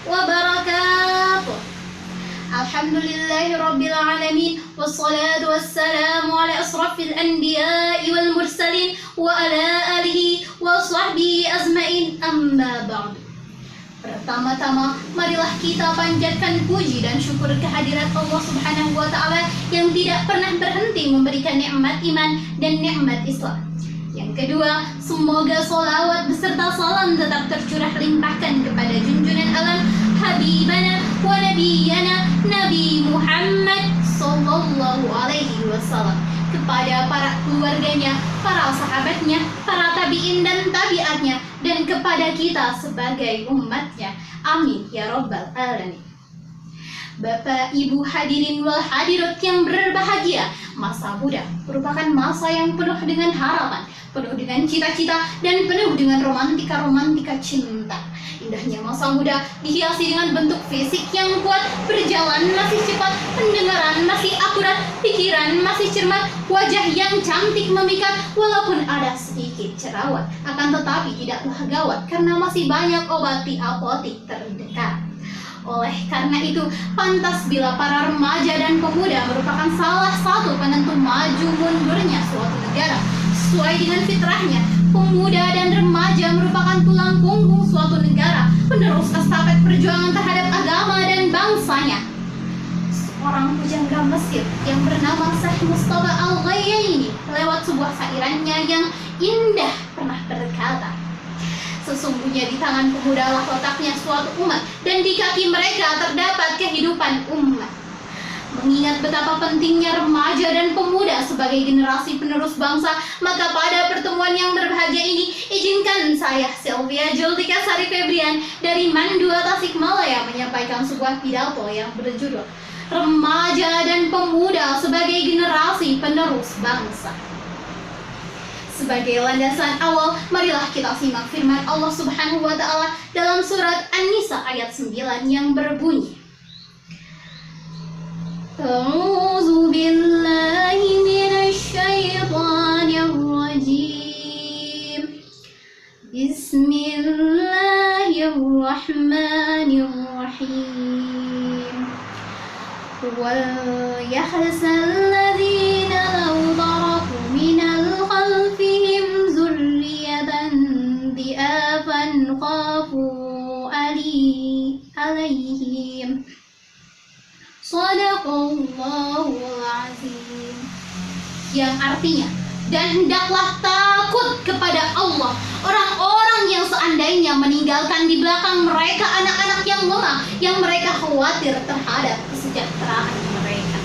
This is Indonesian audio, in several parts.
wabarakatuh. Alhamdulillahirabbil alamin wassalatu wassalamu ala asrafil anbiya'i wal mursalin wa ala alihi wa sahbihi azmain, amma ba'du. Pertama-tama, marilah kita panjatkan puji dan syukur kehadirat Allah Subhanahu wa Ta'ala yang tidak pernah berhenti memberikan nikmat iman dan nikmat Islam. Yang kedua, semoga sholawat beserta salam tetap tercurah limpahkan kepada junjungan alam Habibana wa Nabiyana Nabi Muhammad Sallallahu Alaihi Wasallam, kepada para keluarganya, para sahabatnya, para tabi'in dan tabi'atnya, dan kepada kita sebagai umatnya. Amin ya rabbal alamin. Bapak, Ibu, hadirin wal hadirat yang berbahagia, masa muda merupakan masa yang penuh dengan harapan, penuh dengan cita-cita, dan penuh dengan romantika-romantika cinta. Indahnya masa muda dihiasi dengan bentuk fisik yang kuat, berjalan masih cepat, pendengaran masih akurat, pikiran masih cermat, wajah yang cantik memikat, walaupun ada sedikit jerawat, akan tetapi tidaklah gawat karena masih banyak obat di apotik terdekat. Oleh karena itu, pantas bila para remaja dan pemuda merupakan salah satu penentu maju mundurnya suatu negara. Sesuai dengan fitrahnya, pemuda dan remaja merupakan tulang punggung suatu negara, penerus estafet perjuangan terhadap agama dan bangsanya. Seorang pujangga Mesir yang bernama Syekh Mustafa Al-Ghayaini lewat sebuah sairannya yang indah pernah berkata, sesungguhnya di tangan pemuda lah letaknya suatu umat, dan di kaki mereka terdapat kehidupan umat. Mengingat betapa pentingnya remaja dan pemuda sebagai generasi penerus bangsa, maka pada pertemuan yang berbahagia ini, izinkan saya, Sylvia Jultika Sari Febrian dari Mandua Tasikmalaya, menyampaikan sebuah pidato yang berjudul Remaja dan Pemuda sebagai Generasi Penerus Bangsa. Sebagai landasan awal, marilah kita simak firman Allah Subhanahu wa Ta'ala dalam surat An-Nisa ayat 9 yang berbunyi, A'udzu billahi minasy syaithanir rajim. Bismillahirrahmanirrahim. Wal yahzal ladzina law taraku minal khalfihim dzurriyyatan dhi'afan khafu alaihim. Shadaqallahul azim. Yang artinya, dan hendaklah takut kepada Allah orang-orang yang seandainya meninggalkan di belakang mereka anak-anak yang lemah, yang mereka khawatir terhadap kesejahteraan mereka.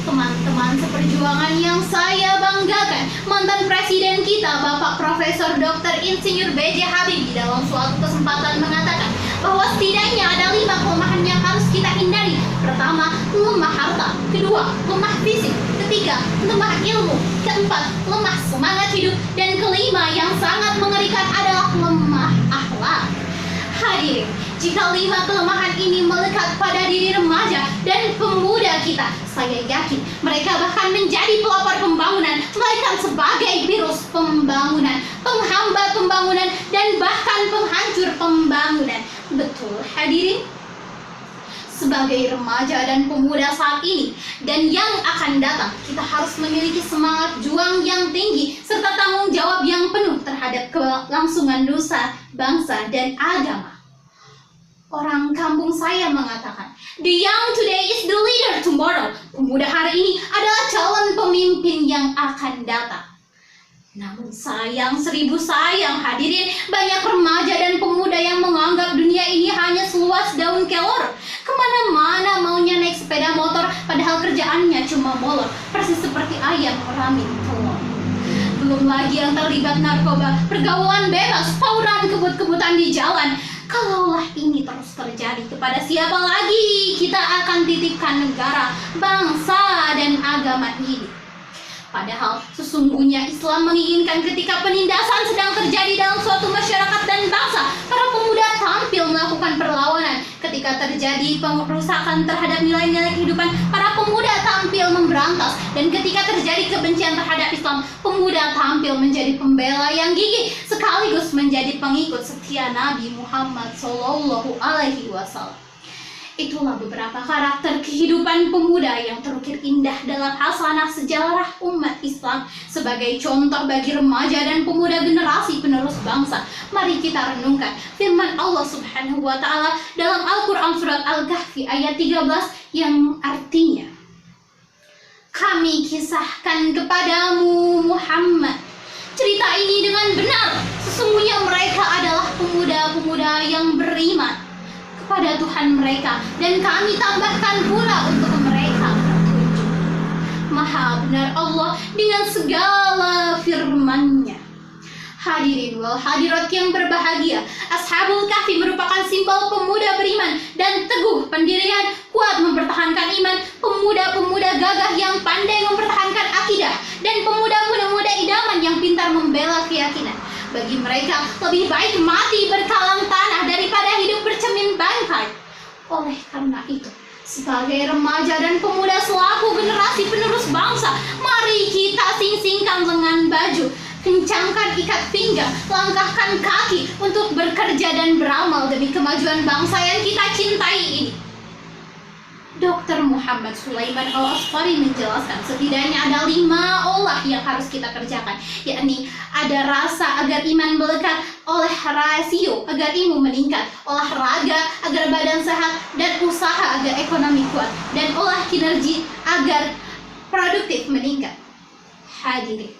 Teman-teman seperjuangan yang saya banggakan, mantan presiden kita Bapak Profesor Dr. Insinyur B.J. Habibie dalam suatu kesempatan mengatakan bahwa setidaknya ada 5 kelemahan yang harus kita hindari. Pertama, lemah harta. Kedua, lemah fisik. Ketiga, lemah ilmu. Keempat, lemah semangat hidup. Dan kelima yang sangat mengerikan adalah lemah akhlak. Hadirin, jika 5 kelemahan ini melekat pada diri remaja dan pemuda kita, saya yakin mereka bahkan menjadi pelopor pembangunan, melainkan sebagai virus pembangunan, penghambat pembangunan, dan bahkan penghancur pembangunan. Betul, hadirin? Sebagai remaja dan pemuda saat ini dan yang akan datang, kita harus memiliki semangat juang yang tinggi serta tanggung jawab yang penuh terhadap kelangsungan nusa, bangsa, dan agama. Orang kampung saya mengatakan, the young today is the leader tomorrow. Pemuda hari ini adalah calon pemimpin yang akan datang. Namun sayang, 1000 sayang hadirin, banyak remaja dan pemuda yang menganggap dunia ini hanya seluas daun kelor. Kemana-mana maunya naik sepeda motor, padahal kerjaannya cuma molor, persis seperti ayam meramin telur. Belum lagi yang terlibat narkoba, pergaulan bebas, tawuran kebut-kebutan di jalan. Kalaulah ini terus terjadi, kepada siapa lagi kita akan titipkan negara, bangsa, dan agama ini? Padahal sesungguhnya Islam menginginkan ketika penindasan sedang terjadi dalam suatu masyarakat dan bangsa, para pemuda tampil melakukan perlawanan. Ketika terjadi pengerusakan terhadap nilai-nilai kehidupan, para pemuda tampil memberantas. Dan ketika terjadi kebencian terhadap Islam, pemuda tampil menjadi pembela yang gigih sekaligus menjadi pengikut setia Nabi Muhammad SAW. Itulah beberapa karakter kehidupan pemuda yang terukir indah dalam hasanah sejarah umat Islam sebagai contoh bagi remaja dan pemuda generasi penerus bangsa. Mari kita renungkan firman Allah Subhanahu wa Ta'ala dalam Al-Quran Surat Al-Kahfi ayat 13 yang artinya, kami kisahkan kepadamu Muhammad cerita ini dengan benar. Sesungguhnya mereka adalah pemuda-pemuda yang beriman kepada Tuhan mereka, dan kami tambahkan pula untuk mereka petunjuk. Maha benar Allah dengan segala firman-Nya. Hadirin wal hadirat yang berbahagia, Ashabul Kahfi merupakan simbol pemuda beriman dan teguh pendirian, kuat mempertahankan iman, pemuda-pemuda gagah yang pandai mempertahankan akidah, dan pemuda-pemuda idaman yang pintar membela keyakinan. Bagi mereka, lebih baik mati berkalang tanah daripada hidup bercermin bangkai. Oleh karena itu, sebagai remaja dan pemuda selaku generasi penerus bangsa, mari kita sing-singkan lengan baju, kencangkan ikat pinggang, langkahkan kaki untuk bekerja dan beramal demi kemajuan bangsa yang kita cintai ini. Dr. Muhammad Sulaiman Al-Asqari menjelaskan setidaknya ada 5 olah yang harus kita kerjakan, yakni ada rasa agar iman melekat, oleh rasio agar ilmu meningkat, olahraga agar badan sehat, dan usaha agar ekonomi kuat, dan olah kinerja agar produktif meningkat. Hadirin,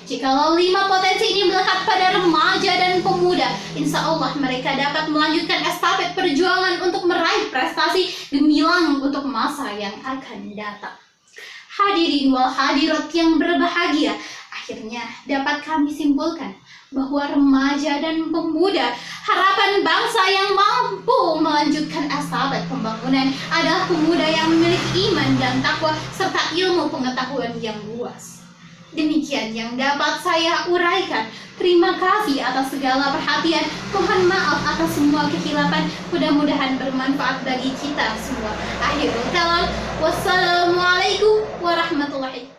jikalau 5 potensi ini melekat pada remaja dan pemuda, insya Allah mereka dapat melanjutkan estafet perjuangan untuk meraih prestasi gemilang untuk masa yang akan datang. Hadirin wal hadirat yang berbahagia, akhirnya dapat kami simpulkan bahwa remaja dan pemuda, harapan bangsa yang mampu melanjutkan estafet pembangunan adalah pemuda yang memiliki iman dan takwa serta ilmu pengetahuan yang luas. Demikian yang dapat saya uraikan. Terima kasih atas segala perhatian. Mohon maaf atas semua kekhilafan. Mudah-mudahan bermanfaat bagi kita semua. Akhirul kalam. Wassalamualaikum warahmatullahi wabarakatuh.